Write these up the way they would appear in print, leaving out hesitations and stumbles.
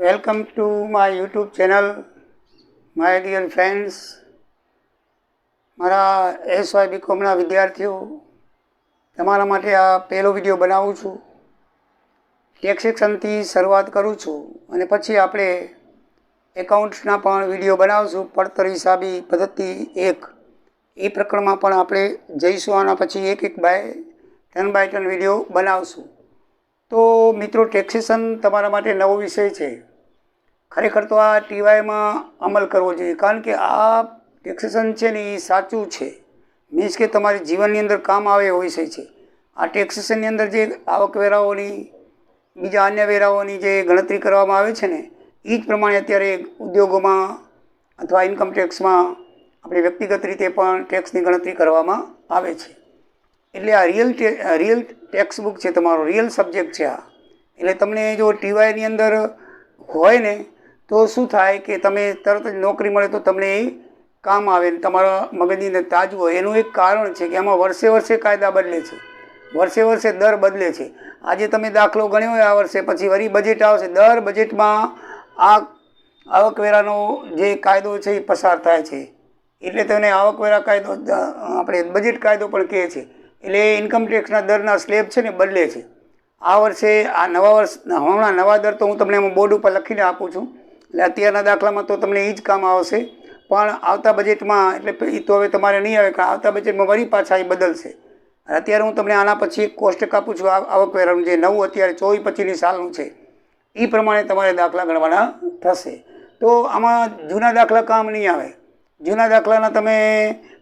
Welcome to my YouTube channel, my dear friends. મારા SY બીકોમના વિદ્યાર્થીઓ, તમારા માટે આ પહેલો વિડીયો બનાવું છું. ટેક્સ સેક્શનથી શરૂઆત કરું છું અને પછી આપણે એકાઉન્ટ્સના પણ વિડીયો બનાવશું. પડતર હિસાબી પદ્ધતિ 1 એ પ્રકરણમાં પણ આપણે જઈશું. આના પછી એક ટર્ન બાય ટર્ન વિડીયો બનાવશું. તો મિત્રો, ટેક્સેશન તમારા માટે નવો વિષય છે. ખરેખર તો આ ટીવાયમાં અમલ કરવો જોઈએ, કારણ કે આ ટેક્સેશન છે ને એ સાચું છે. મીન્સ કે તમારી જીવનની અંદર કામ આવે એવો વિષય છે. આ ટેક્સેશનની અંદર જે આવકવેરાઓની, બીજા અન્ય વેરાઓની જે ગણતરી કરવામાં આવે છે ને, એ જ પ્રમાણે અત્યારે ઉદ્યોગોમાં અથવા ઇન્કમ ટેક્સમાં આપણે વ્યક્તિગત રીતે પણ ટેક્સની ગણતરી કરવામાં આવે છે. એટલે આ રિયલ ટેક્સ બુક છે, તમારો રિયલ સબ્જેક્ટ છે આ. એટલે તમને જો ટીવાયની અંદર હોય ને તો શું થાય કે તમે તરત જ નોકરી મળે તો તમને એ કામ આવે, તમારા મગજની અંદર તાજું હોય. એનું એક કારણ છે કે આમાં વર્ષે વર્ષે કાયદા બદલે છે, વર્ષે વર્ષે દર બદલે છે. આજે તમે દાખલો ગણ્યો હોય આ વર્ષે, પછી વળી બજેટ આવશે, દર બજેટમાં આ આવકવેરાનો જે કાયદો છે એ પસાર થાય છે. એટલે તેને આવકવેરા કાયદો, આપણે બજેટ કાયદો પણ કહે છે. એટલે ઇન્કમ ટેક્સના દરના સ્લેબ છે ને બદલે છે. આ વર્ષે આ હમણાં નવા દર તો હું તમને એમાં બોર્ડ ઉપર લખીને આપું છું. એટલે અત્યારના દાખલામાં તો તમને એ જ કામ આવશે, પણ આવતા બજેટમાં, એટલે એ તો હવે તમારે નહીં આવે, કારણ આવતા બજેટમાં વળી પાછા એ બદલશે. અત્યારે હું તમને આના પછી એક કોષ્ટક આપું છું આવકવેરાનું, જે નવું અત્યારે 24-25ની સાલનું છે. એ પ્રમાણે તમારે દાખલા ગણવાના થશે. તો આમાં જૂના દાખલા કામ નહીં આવે. જૂના દાખલાના તમે,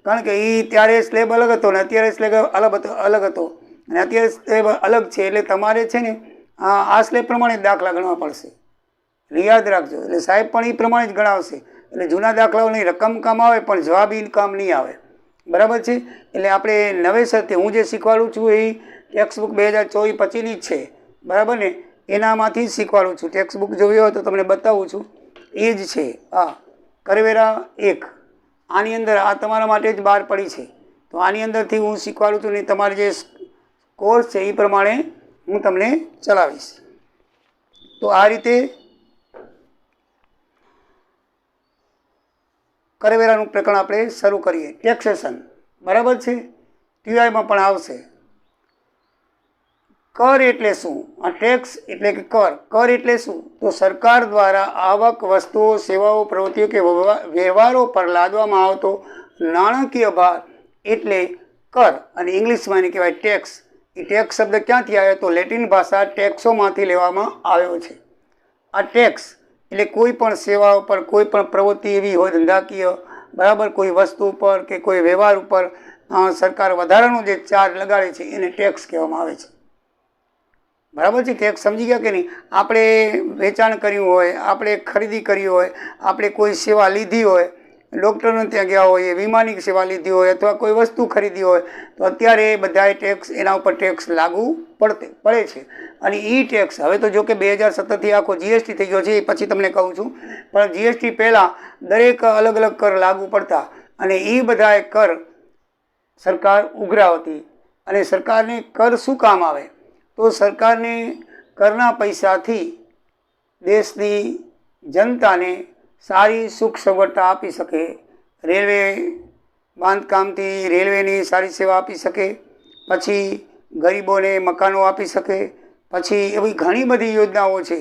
કારણ કે એ ત્યારે સ્લેબ અલગ હતો ને અત્યારે સ્લેબ અલગ હતો, અને અત્યારે સ્લેબ અલગ છે. એટલે તમારે છે ને આ સ્લેબ પ્રમાણે દાખલા ગણવા પડશે. એટલે યાદ રાખજો. એટલે સાહેબ પણ એ પ્રમાણે જ ગણાવશે. એટલે જૂના દાખલાઓની રકમ કામ આવે, પણ જવાબી કામ નહીં આવે. બરાબર છે. એટલે આપણે નવેસરથી હું જે શીખવાડું છું એ ટેક્સ બુક 2024-25ની જ છે. બરાબર ને? એનામાંથી જ શીખવાડું છું. ટેક્સ બુક જોવી હોય તો તમને બતાવું છું. એ જ છે આ કરવેરા 1. આની અંદર આ તમારા માટે જ બહાર પડી છે. તો આની અંદરથી હું શીખવાડું છું ને તમારે જે કોર્સ છે એ પ્રમાણે હું તમને ચલાવીશ. તો આ રીતે કરવેરાનું પ્રકરણ આપણે શરૂ કરીએ. ટેક્સેશન, બરાબર છે, ટીવાયમાં પણ આવશે. કર એટલે શું? આ ટેક્સ એટલે કે કર એટલે શું? તો સરકાર દ્વારા આવક, વસ્તુઓ, સેવાઓ, પ્રવૃત્તિઓ કે વ્યવહારો પર લાદવામાં આવતો નાણાકીય ભાર એટલે કર. અને ઇંગ્લિશમાં એને કહેવાય ટેક્સ. એ ટેક્સ શબ્દ ક્યાંથી આવ્યો? તો લેટિન ભાષા ટેક્સોમાંથી લેવામાં આવ્યો છે. આ ટેક્સ એટલે કોઈ પણ સેવાઓ પર, કોઈ પણ પ્રવૃત્તિ એવી હોય ધંધાકીય, બરાબર, કોઈ વસ્તુ ઉપર કે કોઈ વ્યવહાર ઉપર સરકાર વધારાનો જે ચાર્જ લગાડે છે એને ટેક્સ કહેવામાં આવે છે. બરાબર છે? ટેક્સ સમજી ગયા કે નહીં? આપણે વેચાણ કર્યું હોય, આપણે ખરીદી કરી હોય, આપણે કોઈ સેવા લીધી હોય, ડૉક્ટરને ત્યાં ગયા હોય, વીમાની સેવા લીધી હોય, અથવા કોઈ વસ્તુ ખરીદી હોય, તો અત્યારે બધાએ ટેક્સ, એના ઉપર ટેક્સ લાગુ પડે છે. અને એ ટેક્સ હવે તો જો કે 2017થી આખો જીએસટી થઈ ગયો છે, એ પછી તમને કહું છું. પણ જીએસટી પહેલાં દરેક અલગ અલગ કર લાગુ પડતા, અને એ બધાએ કર સરકાર ઉઘરાવતી. અને સરકારને કર શું કામ આવે? તો સરકારને કરના પૈસાથી દેશની જનતાને સારી સુખ સગવડતા આપી શકે. રેલવે બાંધકામથી રેલવેની સારી સેવા આપી શકે, પછી ગરીબોને મકાનો આપી શકે, પછી એવી ઘણી બધી યોજનાઓ છે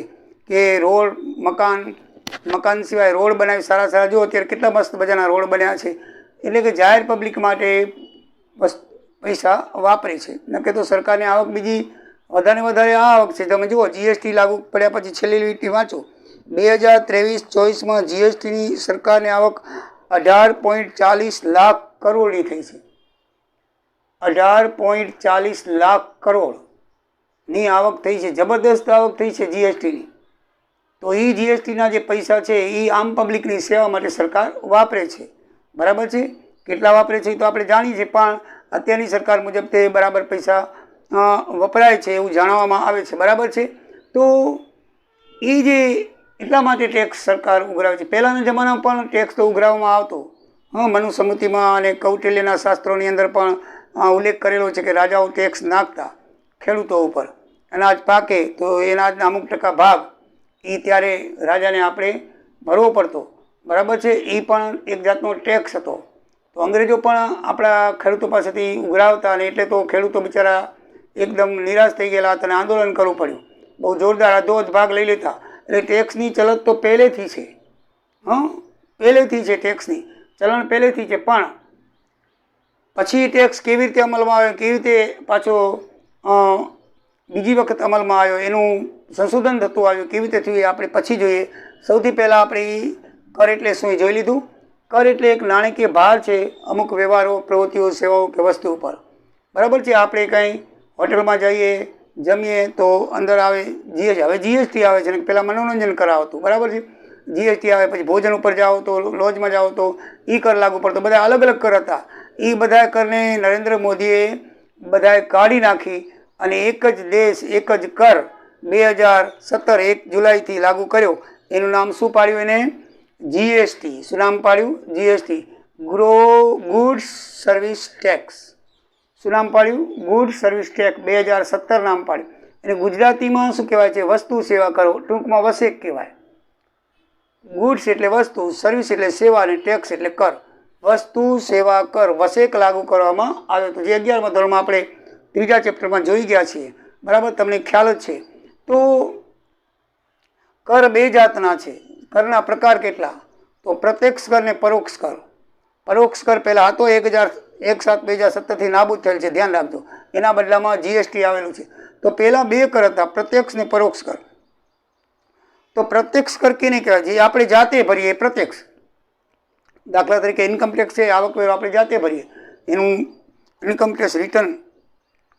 કે રોડ, મકાન સિવાય રોડ બનાવી સારા. જો અત્યારે કેટલા મસ્ત મજાના રોડ બન્યા છે. એટલે કે જાહેર પબ્લિક માટે પૈસા વાપરે છે. નકે તો સરકારની આવક બીજી વધારે આ આવક છે. તમે જુઓ, જીએસટી લાગુ પડ્યા પછી છેલ્લી લીટી વાંચો, 2023-24માં જીએસટીની સરકારની આવક 18.40 લાખ કરોડની થઈ છે. 18.40 લાખ કરોડની આવક થઈ છે. જબરદસ્ત આવક થઈ છે જીએસટીની. તો એ જીએસટીના જે પૈસા છે એ આમ પબ્લિકની સેવા માટે સરકાર વાપરે છે. બરાબર છે? કેટલા વાપરે છે એ તો આપણે જાણીએ છીએ, પણ અત્યારની સરકાર મુજબ તે બરાબર પૈસા વપરાય છે એવું જાણવામાં આવે છે. બરાબર છે? તો એ જે એટલા માટે ટેક્સ સરકાર ઉઘરાવે છે. પહેલાંના જમાનામાં પણ ટેક્સ તો ઉઘરાવવામાં આવતો. મનુસ્મૃતિમાં અને કૌટિલ્યના શાસ્ત્રોની અંદર પણ ઉલ્લેખ કરેલો છે કે રાજાઓ ટેક્સ નાખતા ખેડૂતો ઉપર. અનાજ પાકે તો એનાજના અમુક ટકા ભાગ એ ત્યારે રાજાને આપણે ભરવો પડતો, બરાબર છે. એ પણ એક જાતનો ટેક્સ હતો. તો અંગ્રેજો પણ આપણા ખેડૂતો પાસેથી ઉઘરાવતા, અને એટલે તો ખેડૂતો બિચારા એકદમ નિરાશ થઈ ગયેલા હતા અને આંદોલન કરવું પડ્યું. બહુ જોરદાર અધોધ ભાગ લઈ લેતા. એટલે ટેક્સની ચલણ તો પહેલેથી છે, પહેલેથી છે, ટેક્સની ચલણ પહેલેથી છે. પણ પછી ટેક્સ કેવી રીતે અમલમાં આવ્યો, કેવી રીતે પાછો બીજી વખત અમલમાં આવ્યો, એનું સંશોધન થતું આવ્યું, કેવી રીતે થયું એ આપણે પછી જોઈએ. સૌથી પહેલાં આપણે કર એટલે શું એ જોઈ લીધું. કર એટલે એક નાણાકીય ભાર છે અમુક વ્યવહારો, પ્રવૃત્તિઓ, સેવાઓ કે વસ્તુ ઉપર, બરાબર છે. આપણે કંઈ હોટલમાં જઈએ, જમીએ તો અંદર આવે જીએસટી. હવે જીએસટી આવે છે, ને પહેલાં મનોરંજન કરાવતું, બરાબર છે. જીએસટી આવે, પછી ભોજન ઉપર જાઓ તો, લોજમાં જાઓ તો એ કર લાગુ પડતો. બધા અલગ અલગ કર હતા. એ બધા કરને નરેન્દ્ર મોદીએ બધાએ કાઢી નાખી અને એક જ દેશ એક જ કર 2017 1 જુલાઈથી લાગુ કર્યો. એનું નામ શું પાડ્યું? એને જીએસટી. શું નામ પાડ્યું? GST, goods service tax. શું નામ પાડ્યું? ગુડ્સ સર્વિસ ટેક્સ 2017 નામ પાડ્યું. એને ગુજરાતીમાં શું કહેવાય છે? વસ્તુ સેવા કરો, ટૂંકમાં વસેક કહેવાય. ગુડ્સ એટલે વસ્તુ, સર્વિસ એટલે સેવા, અને ટેક્સ એટલે કર. વસ્તુ સેવા કર વસેક લાગુ કરવામાં આવ્યો હતો, જે 11મા ધોરણમાં આપણે 3જા ચેપ્ટરમાં જોઈ ગયા છીએ, બરાબર, તમને ખ્યાલ જ છે. તો કર બે જાતના છે. કરના પ્રકાર કેટલા? તો પ્રત્યક્ષ કર ને પરોક્ષ કર. પરોક્ષ કર પહેલાં હતો 1/7/2017થી નાબૂદ થયેલ છે, ધ્યાન રાખજો. એના બદલામાં જીએસટી આવેલું છે. તો પહેલાં બે કર હતા, પ્રત્યક્ષ ને પરોક્ષ કર. તો પ્રત્યક્ષ કર કેને કહેવાય? જે આપણે જાતે ભરીએ એ પ્રત્યક્ષ. દાખલા તરીકે ઇન્કમ ટેક્સ છે, આવકવેરો આપણે જાતે ભરીએ. એનું ઇન્કમ ટેક્સ રિટર્ન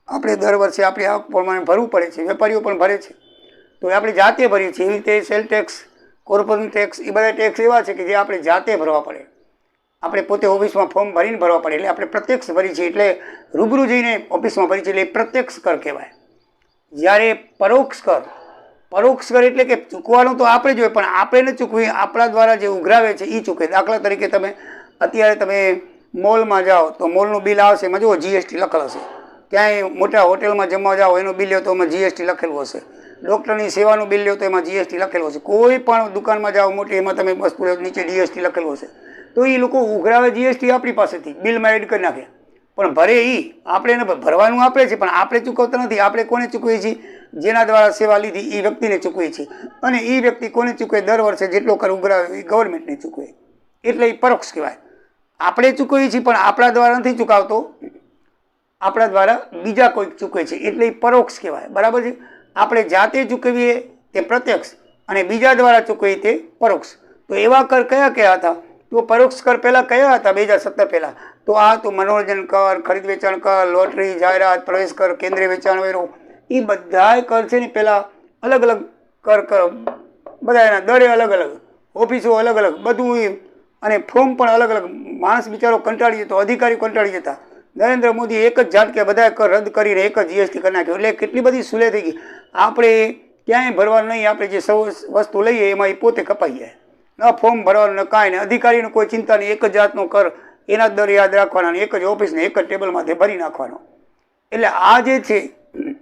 આપણે દર વર્ષે આપણી આવક પ્રમાણે ભરવું પડે છે. વેપારીઓ પણ ભરે છે, તો એ આપણે જાતે ભરીએ છીએ. એવી રીતે સેલ ટેક્સ, કોર્પોરેશન ટેક્સ, એ બધા ટેક્સ એવા છે કે જે આપણે જાતે ભરવા પડે. આપણે પોતે ઓફિસમાં ફોર્મ ભરીને ભરવા પડે, એટલે આપણે પ્રત્યક્ષ ભરી છીએ. એટલે રૂબરૂ જઈને ઓફિસમાં ભરી છીએ, એટલે એ પ્રત્યક્ષ કર કહેવાય. જ્યારે પરોક્ષ કર, પરોક્ષ કર એટલે કે ચૂકવાનું તો આપણે જ હોય, પણ આપણે ન ચૂકવી, આપણા દ્વારા જે ઉઘરાવે છે એ ચૂકે. દાખલા તરીકે અત્યારે તમે મોલમાં જાઓ તો મોલનું બિલ આવશે, એમાં જુઓ જીએસટી લખેલ હશે. ક્યાંય મોટા હોટલમાં જમવા જાઓ એનું બિલ લ્યો તો એમાં જીએસટી લખેલું હશે. ડૉક્ટરની સેવાનું બિલ લ્યો તો એમાં જીએસટી લખેલું હશે. કોઈ પણ દુકાનમાં જાઓ મોટી, એમાં તમે વસ્તુ લો નીચે જીએસટી લખેલું હશે. તો એ લોકો ઉઘરાવે જીએસટી આપણી પાસેથી, બિલમાં એડ કરી નાખે. પણ ભરે એ આપણે એને ભરવાનું આપે છે, પણ આપણે ચૂકવતા નથી. આપણે કોને ચૂકવીએ છીએ? જેના દ્વારા સેવા લીધી એ વ્યક્તિને ચૂકવીએ છીએ. અને એ વ્યક્તિ કોને ચૂકવે? દર વર્ષે જેટલો કર ઉઘરાવે એ ગવર્મેન્ટને ચૂકવે. એટલે એ પરોક્ષ કહેવાય. આપણે ચૂકવીએ છીએ, પણ આપણા દ્વારા નથી ચૂકવતો, આપણા દ્વારા બીજા કોઈક ચૂકવે છે, એટલે એ પરોક્ષ કહેવાય, બરાબર છે. આપણે જાતે ચૂકવીએ તે પ્રત્યક્ષ, અને બીજા દ્વારા ચૂકવીએ તે પરોક્ષ. તો એવા કર કયા કયા હતા? તો પરોક્ષ કર પહેલાં કયા હતા 2017 પહેલાં? તો આ તો મનોરંજન કર, ખરીદ વેચાણ કર, લોટરી, જાહેરાત, પ્રવેશ કર, કેન્દ્રીય વેચાણ વેરો, એ બધા કર છે ને પહેલાં અલગ અલગ કર બધા એના દરે અલગ અલગ, ઓફિસો અલગ અલગ, બધું. અને ફોર્મ પણ અલગ અલગ. માણસ બિચારો કંટાળી જતો, અધિકારી કંટાળી જતા. નરેન્દ્ર મોદી એક જ ઝાટકે બધા કર રદ કરીને એક જ જીએસટી કરી નાખ્યો. એટલે કેટલી બધી સુલે થઈ ગઈ. આપણે ક્યાંય ભરવાનું નહીં, આપણે જે વસ્તુ લઈએ એમાં એ પોતે કપાઈ જાય. ન ફોર્મ ભરવાનું, ન કાંઈ નહીં. અધિકારીને કોઈ ચિંતા નહીં, એક જ જાતનો કર, એના દર યાદ રાખવાના, એક જ ઓફિસને એક જ ટેબલમાંથી ભરી નાખવાનો. એટલે આ જે છે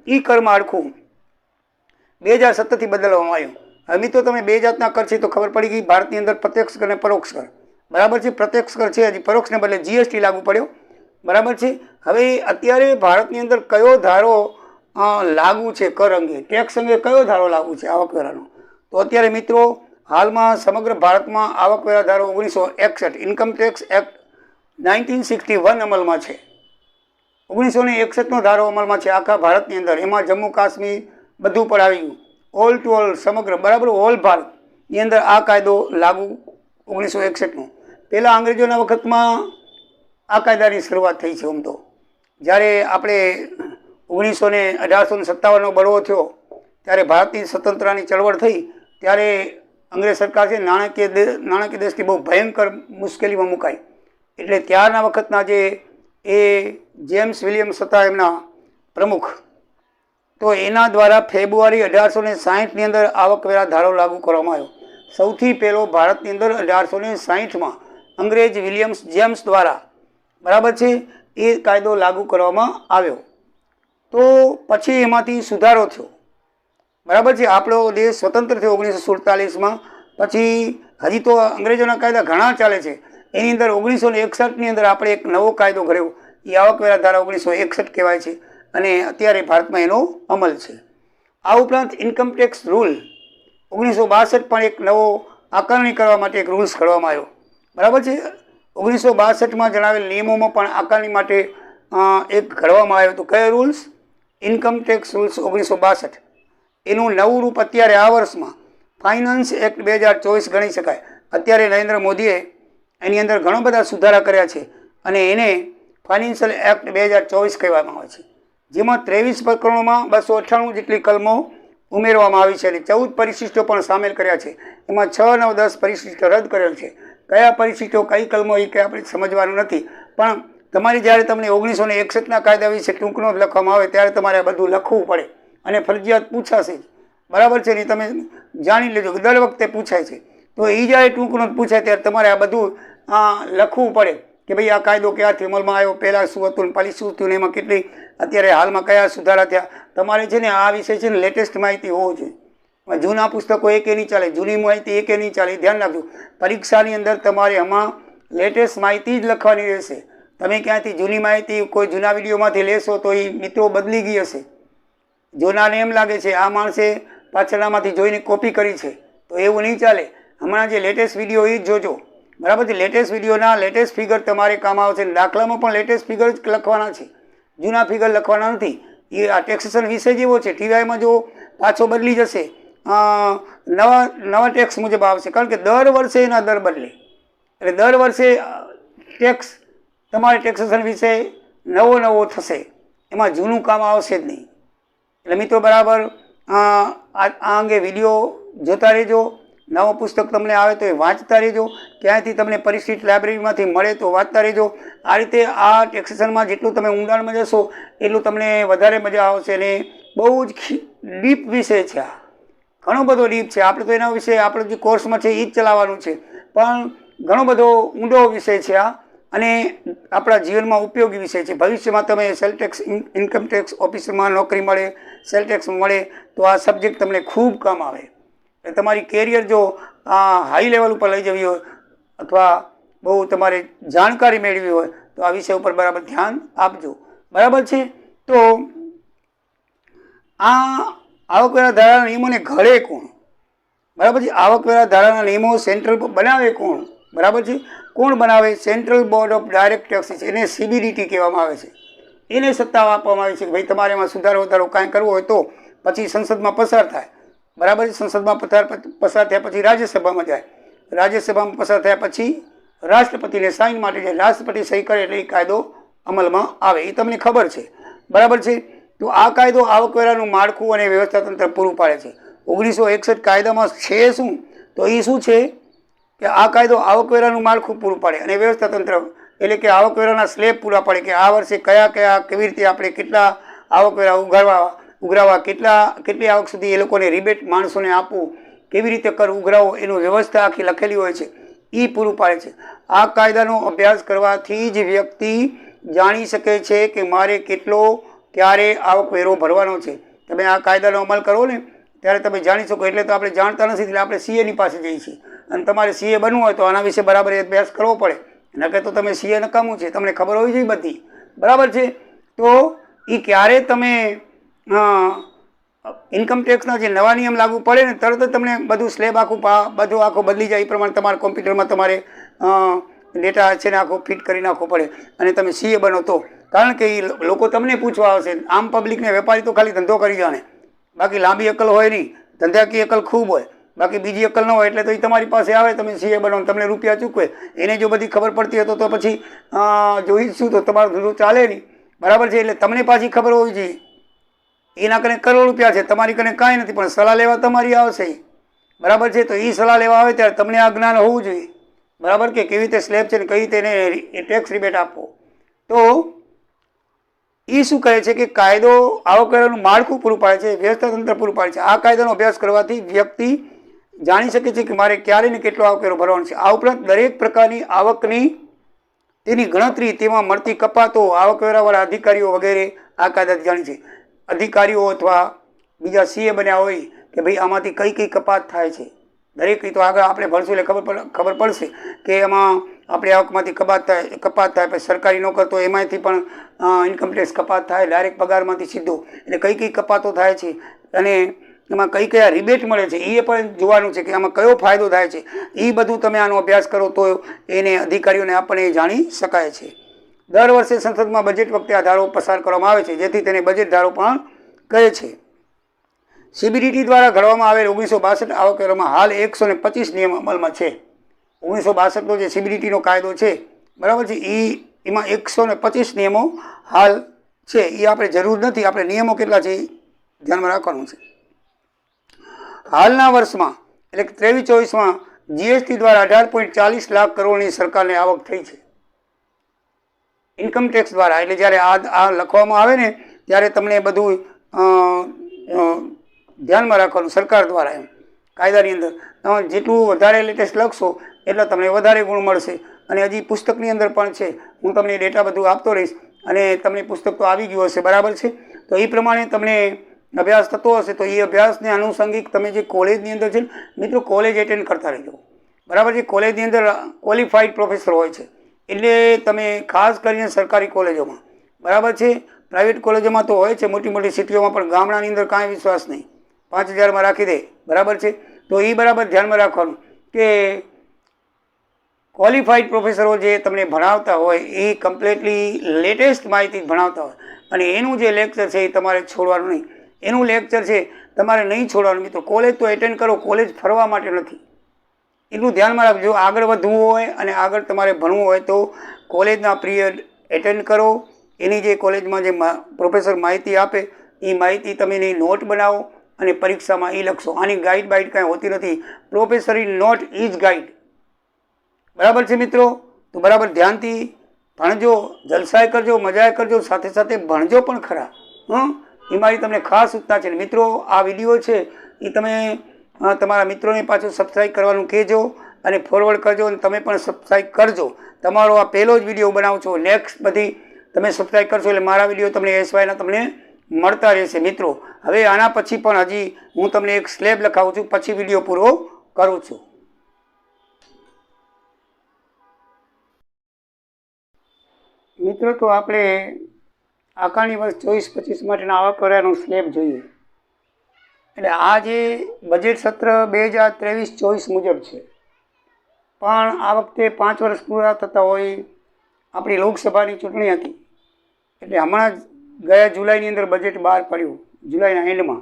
એ કર માળખું 2017થી બદલવામાં આવ્યું. હવે મિત્રો તમે બે જાતના કર છે તો ખબર પડી ગઈ. ભારતની અંદર પ્રત્યક્ષ કર અને પરોક્ષ કર, બરાબર છે. પ્રત્યક્ષ કર છે, હજી પરોક્ષને બદલે જીએસટી લાગુ પડ્યો, બરાબર છે. હવે અત્યારે ભારતની અંદર કયો ધારો લાગુ છે કર અંગે, ટેક્સ અંગે કયો ધારો લાગુ છે આવકવેરાનો? તો અત્યારે મિત્રો હાલમાં સમગ્ર ભારતમાં આવકવેરા ધારો 1961 ઇન્કમ ટેક્સ એક્ટ 1961 અમલમાં છે. 1961નો ધારો અમલમાં છે આખા ભારતની અંદર. એમાં જમ્મુ કાશ્મીર બધું પર આવી ગયું, ઓલ ટુ ઓલ સમગ્ર, બરાબર, ઓલ ભારતની અંદર આ કાયદો લાગુ 1961નો. પહેલાં અંગ્રેજોના વખતમાં આ કાયદાની શરૂઆત થઈ છે. આમ તો જ્યારે આપણે 1857નો બળવો થયો ત્યારે ભારતની સ્વતંત્રતાની ચળવળ થઈ, ત્યારે અંગ્રેજ સરકાર છે નાણાકીય દ્રષ્ટિએ બહુ ભયંકર મુશ્કેલીમાં મુકાઈ. એટલે ત્યારના વખતના જે જેમ્સ વિલિયમ્સ હતા એમના પ્રમુખ, તો એના દ્વારા ફેબ્રુઆરી 1860ની અંદર આવકવેરા ધારો લાગુ કરવામાં આવ્યો. સૌથી પહેલો ભારતની અંદર 1860માં અંગ્રેજ વિલિયમ્સ જેમ્સ દ્વારા, બરાબર છે, એ કાયદો લાગુ કરવામાં આવ્યો. તો પછી એમાંથી સુધારો થયો, બરાબર છે. આપણો દેશ સ્વતંત્ર થયો 1947માં, પછી હજી તો અંગ્રેજોના કાયદા ઘણા ચાલે છે. એની અંદર 1961ની અંદર આપણે એક નવો કાયદો કર્યો, એ આવકવેરા ધારા 1961 કહેવાય છે, અને અત્યારે ભારતમાં એનો અમલ છે. આ ઉપરાંત ઇન્કમટેક્સ રૂલ 1962 પણ એક નવો આકારણી કરવા માટે એક રૂલ્સ ઘડવામાં આવ્યો. બરાબર છે. 1962માં જણાવેલ નિયમોમાં પણ આકારણી માટે એક ઘડવામાં આવ્યો. તો કયો રૂલ્સ? Income tax rules 1962. એનું નવું રૂપ અત્યારે આ વર્ષમાં ફાઇનાન્સ એક્ટ 2024 ગણી શકાય. અત્યારે નરેન્દ્ર મોદીએ એની અંદર ઘણા બધા સુધારા કર્યા છે, અને એને ફાઇનાન્શિયલ એક્ટ 2024 કહેવામાં આવે છે, જેમાં 23 પ્રકરણોમાં 298 જેટલી કલમો ઉમેરવામાં આવી છે, અને 14 પરિશિષ્ટો પણ સામેલ કર્યા છે. એમાં 6, 9, 10 પરિશિષ્ટો રદ કરેલ છે. કયા પરિશિષ્ટો, કઈ કલમો, એ કંઈ આપણે સમજવાનું નથી, પણ તમારે જ્યારે તમને 1961ના કાયદા વિશે ટૂંકનો લખવામાં આવે ત્યારે તમારે આ બધું લખવું પડે, અને ફરજિયાત પૂછાશે જ. બરાબર છે ને? તમે જાણી લેજો કે દર વખતે પૂછાય છે. તો એ જ્યારે ટૂંકનો પૂછાય ત્યારે તમારે આ બધું લખવું પડે કે ભાઈ આ કાયદો ક્યારથી અમલમાં આવ્યો, પહેલાં શું હતું, પાછી શું હતું, ને એમાં કેટલી અત્યારે હાલમાં કયા સુધારા થયા. તમારે છે ને આ વિશે છે ને લેટેસ્ટ માહિતી હોવું જોઈએ. જૂના પુસ્તકો એકે નહીં ચાલે, જૂની માહિતી એકે નહીં ચાલે, ધ્યાન રાખજો. પરીક્ષાની અંદર તમારે આમાં લેટેસ્ટ માહિતી જ લખવાની રહેશે. તમે ક્યાંથી જૂની માહિતી કોઈ જૂના વિડીયોમાંથી લેશો તો એ મિત્રો બદલી ગઈ હશે. જોનાને એમ લાગે છે આ માણસે પાછળનામાંથી જોઈને કોપી કરી છે, તો એવું નહીં ચાલે. હમણાં જે લેટેસ્ટ વિડીયો એ જ જોજો. બરાબર છે? લેટેસ્ટ વિડીયોના લેટેસ્ટ ફિગર તમારે કામ આવશે. દાખલામાં પણ લેટેસ્ટ ફિગર જ લખવાના છે, જૂના ફિગર લખવાના નથી. એ આ ટેક્સેશન વિષય જેવો છે. ટીવાયમાં જો પાછો બદલી જશે, નવા ટેક્સ મુજબ આવશે, કારણ કે દર વર્ષે એના દર બદલે. એટલે દર વર્ષે ટેક્સ તમારે ટેક્સેશન વિશે નવો થશે, એમાં જૂનું કામ આવશે જ નહીં. એટલે મિત્રો બરાબર આ અંગે વિડીયો જોતા રહેજો. નવો પુસ્તક તમને આવે તો એ વાંચતા રહેજો. ક્યાંયથી તમને પરિસ્થિત લાઇબ્રેરીમાંથી મળે તો વાંચતા રહેજો. આ રીતે આ ટેક્સેશનમાં જેટલું તમે ઊંડાણમાં જશો એટલું તમને વધારે મજા આવશે, અને બહુ જ ડીપ વિષય છે આ, ઘણો બધો ડીપ છે. આપણે તો એના વિશે આપણો જે કોર્સમાં છે એ જ ચલાવવાનું છે, પણ ઘણો બધો ઊંડો વિષય છે આ, અને આપણા જીવનમાં ઉપયોગી વિષય છે. ભવિષ્યમાં તમે સેલ ટેક્સ ઇન્કમટેક્સ ઓફિસરમાં નોકરી મળે, સેલ ટેક્સ મળે તો આ સબ્જેક્ટ તમને ખૂબ કામ આવે. તમારી કેરિયર જો હાઈ લેવલ ઉપર લઈ જવી હોય અથવા બહુ તમારે જાણકારી મેળવી હોય તો આ વિષય ઉપર બરાબર ધ્યાન આપજો. બરાબર છે? તો આ આવકવેરા ધારાના નિયમોને ઘડે કોણ? બરાબર છે? આવકવેરા ધારાના નિયમો સેન્ટ્રલ બનાવે કોણ? બરાબર છે? કોણ બનાવે? Central board of direct taxes, એને CBDT કહેવામાં આવે છે. એને સત્તા આપવામાં આવી છે કે ભાઈ તમારે એમાં સુધારો વધારો કાંઈ કરવો હોય તો પછી સંસદમાં પસાર થાય. બરાબર છે? સંસદમાં પસાર થયા પછી રાજ્યસભામાં જાય, રાજ્યસભામાં પસાર થયા પછી રાષ્ટ્રપતિને સાઇન માટે જાય, રાષ્ટ્રપતિ સહી કરે એટલે એ કાયદો અમલમાં આવે. એ તમને ખબર છે. બરાબર છે? તો આ કાયદો આવકવેરાનું માળખું અને વ્યવસ્થા તંત્ર પૂરું પાડે છે. 1961 કાયદામાં છે શું? તો એ શું છે કે આ કાયદો આવકવેરાનું માળખું પૂરું પાડે અને વ્યવસ્થા તંત્ર, એટલે કે આવકવેરાના સ્લેબ પૂરા પાડે કે આ વર્ષે કયા કેવી રીતે આપણે કેટલા આવકવેરા ઉઘરાવવા, કેટલી આવક સુધી એ લોકોને રિબેટ માણસોને આપવું, કેવી રીતે કર ઉઘરાવો, એનું વ્યવસ્થા આખી લખેલી હોય છે, એ પૂરું પાડે છે. આ કાયદાનો અભ્યાસ કરવાથી જ વ્યક્તિ જાણી શકે છે કે મારે કેટલો ક્યારે આવકવેરો ભરવાનો છે. તમે આ કાયદાનો અમલ કરો ને ત્યારે તમે જાણી શકો. એટલે તો આપણે જાણતા નથી, એટલે આપણે CAની પાસે જઈએ છીએ. અને તમારે CA બનવું હોય તો આના વિશે બરાબર અભ્યાસ કરવો પડે, નકર તો તમે CA નકામું છે, તમને ખબર હોવી જોઈએ બધી. બરાબર છે? તો એ ક્યારે તમે ઇન્કમટેક્સના જે નવા નિયમ લાગુ પડે ને તરત જ તમને બધું સ્લેબ બધું આખો બદલી જાય. એ પ્રમાણે તમારા કોમ્પ્યુટરમાં તમારે ડેટા છે ને આખો ફિટ કરી નાખવો પડે અને તમે CA બનો તો. કારણ કે એ લોકો તમને પૂછવા આવશે. આમ પબ્લિકને વેપારી તો ખાલી ધંધો કરી જાણે, બાકી લાંબી અકલ હોય નહીં, ધંધાકીય અકલ ખૂબ હોય, બાકી બીજી અકલ ન હોય. એટલે તો એ તમારી પાસે આવે, તમે CA બનો, તમને રૂપિયા ચૂકવે. એને જો બધી ખબર પડતી હતો તો પછી જોઈશું તો તમારો ધંધો ચાલે નહીં. બરાબર છે? એટલે તમને પાછી ખબર હોવી જોઈએ. એના કને કરોડ રૂપિયા છે, તમારી કને કાંઈ નથી, પણ સલાહ લેવા તમારી આવશે. બરાબર છે? તો એ સલાહ લેવા આવે ત્યારે તમને આ જ્ઞાન હોવું જોઈએ. બરાબર? કે કેવી રીતે સ્લેબ છે ને કઈ રીતે એને ટેક્સ રિબેટ આપવો. તો એ શું કહે છે કે કાયદો આવકવેરાનું માળખું પૂરું પાડે છે, વ્યવસ્થા તંત્ર પૂરું પાડે છે. આ કાયદાનો અભ્યાસ કરવાથી વ્યક્તિ જાણી શકે છે કે મારે ક્યારે ને કેટલો આવકવેરો ભરવાનો છે. આ ઉપરાંત દરેક પ્રકારની આવકની તેની ગણતરી, તેમાં મળતી કપાતો આવકવેરાવાળા અધિકારીઓ વગેરે આ કાયદાથી જાણી છે. અધિકારીઓ અથવા બીજા CA બન્યા હોય કે ભાઈ આમાંથી કઈ કઈ કપાત થાય છે. દરેક તો આગળ આપણે ભણશું એટલે ખબર પડશે કે એમાં આપણે આવકમાંથી કપાત થાય પછી સરકારી નોકર તો એમાંથી પણ ઇન્કમ ટેક્સ કપાત થાય, ડાયરેક્ટ પગારમાંથી સીધો, એટલે કઈ કઈ કપાતો થાય છે અને એમાં કઈ કયા રિબેટ મળે છે એ પણ જોવાનું છે કે આમાં કયો ફાયદો થાય છે. એ બધું તમે આનો અભ્યાસ કરો તો એને અધિકારીઓને આપણને જાણી શકાય છે. દર વર્ષે સંસદમાં બજેટ વખતે આ ધારો પસાર કરવામાં આવે છે, જેથી તેને બજેટ ધારો પણ કહે છે. સીબીડીટી દ્વારા ઘડવામાં આવેલ 1962 આવકવેરામાં હાલ 125 નિયમ અમલમાં છે. 1962નો જે સીબીડીટીનો કાયદો છે, બરાબર છે, એમાં 125 નિયમો હાલ છે. એ આપણે જરૂર નથી, આપણે નિયમો કેટલા છે એ ધ્યાનમાં રાખવાનું છે. હાલના વર્ષમાં એટલે કે 23-24માં જીએસટી દ્વારા 18.40 લાખ કરોડની સરકારને આવક થઈ છે ઇન્કમ ટેક્સ દ્વારા. એટલે જ્યારે આ લખવામાં આવે ને ત્યારે તમને બધું ધ્યાનમાં રાખવાનું સરકાર દ્વારા. એમ કાયદાની અંદર તમે જેટલું વધારે લેટેસ્ટ લખશો એટલે તમને વધારે ગુણ મળશે. અને હજી પુસ્તકની અંદર પણ છે, હું તમને ડેટા બધું આપતો રહીશ અને તમને પુસ્તક તો આવી ગયું હશે, બરાબર છે. તો એ પ્રમાણે તમને અભ્યાસ થતો હશે તો એ અભ્યાસને આનુષંગિક તમે જે કોલેજની અંદર છે મિત્રો, કોલેજ એટેન્ડ કરતા રહેજો, બરાબર છે. કોલેજની અંદર ક્વોલિફાઈડ પ્રોફેસર હોય છે, એટલે તમે ખાસ કરીને સરકારી કોલેજોમાં, બરાબર છે. પ્રાઇવેટ કોલેજોમાં તો હોય છે, મોટી મોટી સિટીઓમાં, પણ ગામડાની અંદર કાંઈ વિશ્વાસ નહીં, 5000માં રાખી દે, બરાબર છે. તો એ બરાબર ધ્યાનમાં રાખવાનું કે ક્વોલિફાઈડ પ્રોફેસરો જે તમને ભણાવતા હોય એ કમ્પ્લીટલી લેટેસ્ટ માહિતી ભણાવતા હોય અને એનું જે લેક્ચર છે એ તમારે છોડવાનું નહીં. એનું લેક્ચર છે તમારે નહીં છોડવાનું મિત્રો. કોલેજ તો એટેન્ડ કરો, કોલેજ ફરવા માટે નથી, એટલું ધ્યાનમાં રાખજો. આગળ વધવું હોય અને આગળ તમારે ભણવું હોય તો કોલેજના પિરિયડ એટેન્ડ કરો. એની જે કોલેજમાં જે પ્રોફેસર માહિતી આપે એ માહિતી તમે એની નોટ બનાવો અને પરીક્ષામાં એ લખશો. આની ગાઈડ બાઈડ કાંઈ હોતી નથી. પ્રોફેસરી નોટ ઇઝ ગાઈડ, બરાબર છે મિત્રો. તો બરાબર ધ્યાનથી ભણજો, જલસાય કરજો, મજાય કરજો, સાથે સાથે ભણજો પણ ખરા. એ મારી તમને ખાસ સૂચના છે. મિત્રો આ વિડીયો છે એ તમે તમારા મિત્રોને પાછું સબસ્ક્રાઈબ કરવાનું કહેજો અને ફોરવર્ડ કરજો અને તમે પણ સબસ્ક્રાઈબ કરજો. તમારો આ પહેલો જ વિડીયો બનાવું છું, નેક્સ્ટ બધી તમે સબસ્ક્રાઈબ કરશો એટલે મારા વિડીયો તમને એસવાયના તમને મળતા રહેશે મિત્રો. હવે આના પછી પણ હજી હું તમને એક સ્લેબ લખાવું છું, પછી વિડીયો પૂરો કરું છું. મિત્રો તો આપણે આગામી વર્ષ 24-25 માટેના આવકવેરાનો સ્લેબ જોઈએ. એટલે આ જે બજેટ સત્ર 2023-24 મુજબ છે, પણ આ વખતે 5 વર્ષ પૂરા થતા હોય, આપણી લોકસભાની ચૂંટણી હતી એટલે હમણાં જ ગયા જુલાઈની અંદર બજેટ બહાર પડ્યું, જુલાઈના એન્ડમાં.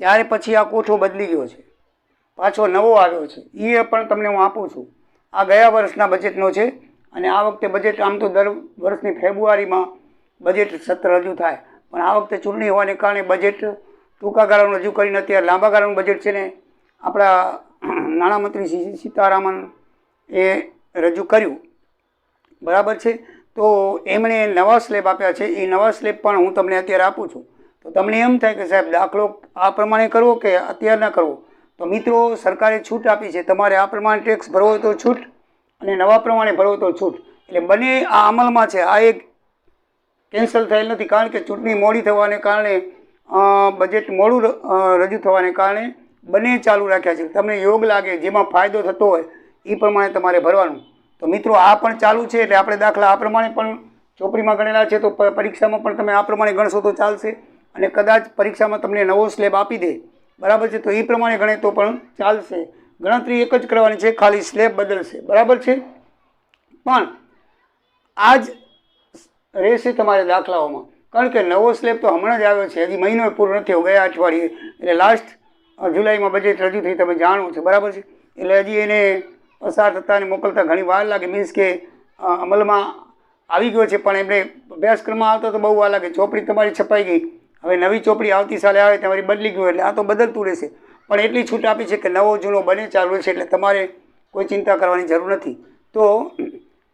ત્યારે પછી આ કોઠો બદલી ગયો છે, પાછો નવો આવ્યો છે. એ પણ તમને હું આપું છું. આ ગયા વર્ષના બજેટનો છે અને આ વખતે બજેટ આમ તો દર વર્ષની ફેબ્રુઆરીમાં બજેટ સત્ર રજૂ થાય, પણ આ વખતે ચૂંટણી હોવાને કારણે બજેટ ટૂંકા ગાળાનું રજૂ કરીને અત્યારે લાંબા ગાળાનું બજેટ છે ને આપણા નાણામંત્રી સીતારામન એ રજૂ કર્યું, બરાબર છે. તો એમણે નવા સ્લેબ આપ્યા છે. એ નવા સ્લેબ પણ હું તમને અત્યારે આપું છું. તો તમને એમ થાય કે સાહેબ દાખલો આ પ્રમાણે કરવો કે અત્યારે ના કરવો, તો મિત્રો સરકારે છૂટ આપી છે. તમારે આ પ્રમાણે ટેક્સ ભરવો હોય તો છૂટ અને નવા પ્રમાણે ભરવો તો છૂટ. એટલે બંને આ અમલમાં છે. આ એક કેન્સલ થયેલ નથી, કારણ કે ચૂંટણી મોડી થવાને કારણે બજેટ મોડું રજૂ થવાને કારણે બંને ચાલુ રાખ્યા છે. તમને યોગ લાગે, જેમાં ફાયદો થતો હોય એ પ્રમાણે તમારે ભરવાનું. તો મિત્રો આ પણ ચાલુ છે એટલે આપણે દાખલા આ પ્રમાણે પણ ચોપડીમાં ગણેલા છે, તો પરીક્ષામાં પણ તમે આ પ્રમાણે ગણશો તો ચાલશે. અને કદાચ પરીક્ષામાં તમને નવો સ્લેબ આપી દે, બરાબર છે, તો એ પ્રમાણે ગણે તો પણ ચાલશે. ગણતરી એક જ કરવાની છે, ખાલી સ્લેબ બદલશે, બરાબર છે. પણ આ જ રહેશે તમારે દાખલાઓમાં, કારણ કે નવો સ્લેબ તો હમણાં જ આવ્યો છે, હજી મહિનો પૂરો નથી થયો, ગયા અઠવાડિયે. એટલે લાસ્ટ જુલાઈમાં બજેટ રજૂ થઈ, તમે જાણો છો, બરાબર છે. એટલે હજી એને પસાર થતા અને મોકલતા ઘણી વાર લાગે, મીન્સ કે અમલમાં આવી ગયો છે પણ એમને અભ્યાસક્રમમાં આવતા તો બહુ વાર લાગે. ચોપડી તમારી છપાઈ ગઈ, હવે નવી ચોપડી આવતી સાલે આવે તમારી બદલી ગયું, એટલે આ તો બદલતું રહેશે. પણ એટલી છૂટ આપી છે કે નવો જૂનો બંને ચાલુ રહેશે, એટલે તમારે કોઈ ચિંતા કરવાની જરૂર નથી. તો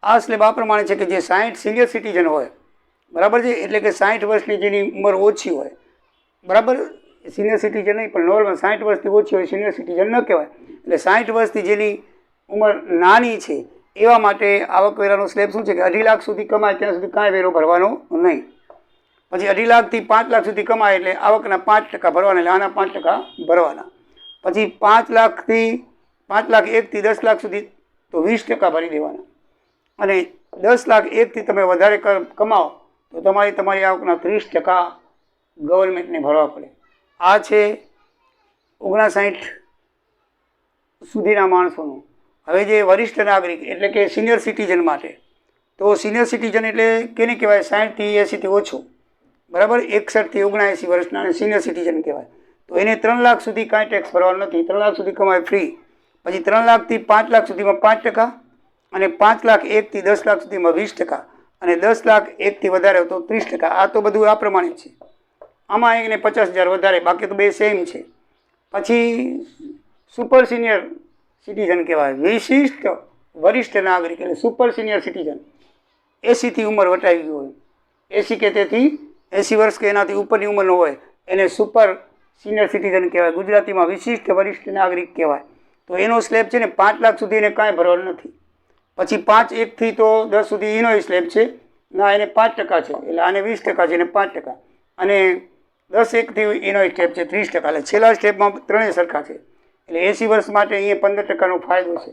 આ સ્લેબ આ પ્રમાણે છે કે જે 60 સિનિયર સિટીઝન હોય, બરાબર છે, એટલે કે 60 વર્ષની જેની ઉંમર ઓછી હોય, બરાબર, સિનિયર સિટીઝન નહીં પણ નોર્મલ 60 વર્ષથી ઓછી હોય, સિનિયર સિટીઝન ન કહેવાય. એટલે 60 વર્ષથી જેની ઉંમર નાની છે એવા માટે આવકવેરાનો સ્લેબ શું છે કે 2.5 લાખ સુધી કમાય ત્યાં સુધી કાંઈ વેરો ભરવાનો નહીં. પછી 2.5 લાખથી 5 લાખ સુધી કમાય એટલે આવકના 5% ભરવાના, એટલે આના 5% ભરવાના. પછી 5 લાખથી 5 લાખ 1 થી 10 લાખ સુધી તો 20% ભરી દેવાના. અને 10 લાખ 1 થી તમે વધારે કમાઓ તો તમારી આવકના 30% ગવર્મેન્ટને ભરવા પડે. આ છે 59 સુધીના માણસોનું. હવે જે વરિષ્ઠ નાગરિક એટલે કે સિનિયર સિટીઝન માટે, તો સિનિયર સિટીઝન એટલે કેને કહેવાય? 60 થી 80 થી ઓછું, બરાબર, 61 થી 79 વર્ષના સિનિયર સિટીઝન કહેવાય. તો એને 3 લાખ સુધી કાંઈ ટેક્સ ભરવાનો નથી. 3 લાખ સુધી કમાય ફ્રી. પછી 3 લાખથી 5 લાખ સુધીમાં 5%, અને 5 લાખ 1 થી 10 લાખ સુધીમાં 20%, અને 10 લાખ 1 થી વધારે તો 30%. આ તો બધું આ પ્રમાણે છે. આમાં એને 50,000 વધારે, બાકી તો બે સેમ છે. પછી સુપર સિનિયર સિટીઝન કહેવાય, વિશિષ્ટ વરિષ્ઠ નાગરિક એટલે સુપર સિનિયર સિટીઝન. 80 થી ઉંમર વટાવી ગઈ હોય, 80 કે તેથી 80 વર્ષ કે એનાથી ઉપરની ઉંમરનો હોય, એને સુપર સિનિયર સિટીઝન કહેવાય. ગુજરાતીમાં વિશિષ્ટ વરિષ્ઠ નાગરિક કહેવાય. તો એનો સ્લેબ છે ને 5 લાખ સુધી એને કાંઈ ભરવાનું નથી. પછી 5 1 થી તો 10 સુધી એનો સ્લેબ છે ના, એને 5% છે, એટલે આને 20% છે, એને 5%. અને 10 1 થી એનો સ્ટેપ છે 30%. એટલે છેલ્લા સ્ટેપમાં ત્રણેય સરખા છે. એટલે 80 વર્ષ માટે અહીંયા 15%નો ફાયદો છે.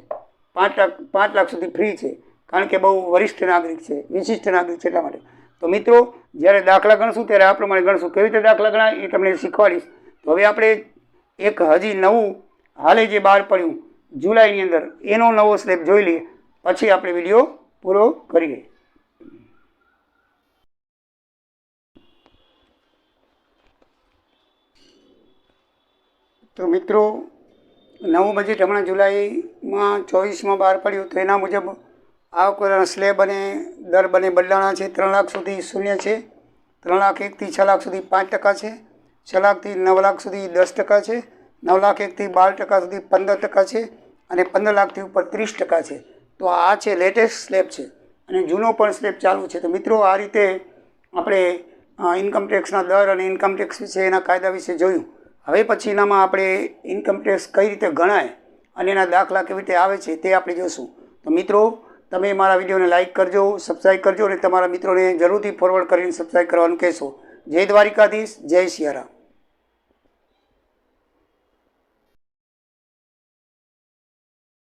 5 લાખ સુધી ફ્રી છે, કારણ કે બહુ વરિષ્ઠ નાગરિક છે, વિશિષ્ટ નાગરિક છે એટલા માટે. તો મિત્રો, જ્યારે દાખલા ગણશું ત્યારે આ પ્રમાણે ગણશું. કેવી રીતે દાખલા ગણાય એ તમને શીખવાડીશ. તો હવે આપણે એક હજી નવું હાલે જે બહાર પડ્યું જુલાઈની અંદર, એનો નવો સ્લેબ જોઈ લઈએ, પછી આપણે વિડીયો પૂરો કરીએ. તો મિત્રો, નવું બજેટ હમણાં જુલાઈમાં 24માં બહાર પડ્યું. તો એના મુજબ આવકવેરાના સ્લેબ અને દર બંને બદલાણા છે. 3 લાખ સુધી 0 છે, 3 લાખ 1 થી 6 લાખ સુધી 5% છે, 6 લાખથી 9 લાખ સુધી 10% છે, 9 લાખ 1 થી 12% સુધી 15% છે, અને 15 લાખથી ઉપર 30% છે. તો આ છે લેટેસ્ટ સ્લેબ છે, અને જૂનો પણ સ્લેબ ચાલુ છે. તો મિત્રો, આ રીતે આપણે ઇન્કમટેક્સના દર અને ઇન્કમટેક્સ વિશે એના કાયદા વિશે જોયું. હવે પછી એનામાં આપણે ઇન્કમટેક્સ કઈ રીતે ગણાય અને એના દાખલા કેવી રીતે આવે છે તે આપણે જોશું. તો મિત્રો, તમે મારા વિડીયોને લાઇક કરજો, સબસ્ક્રાઈબ કરજો, અને તમારા મિત્રોને જરૂરથી ફોરવર્ડ કરીને સબસ્ક્રાઈબ કરવાનું કહેશો. જય દ્વારિકાધીશ, જય સિયારામ.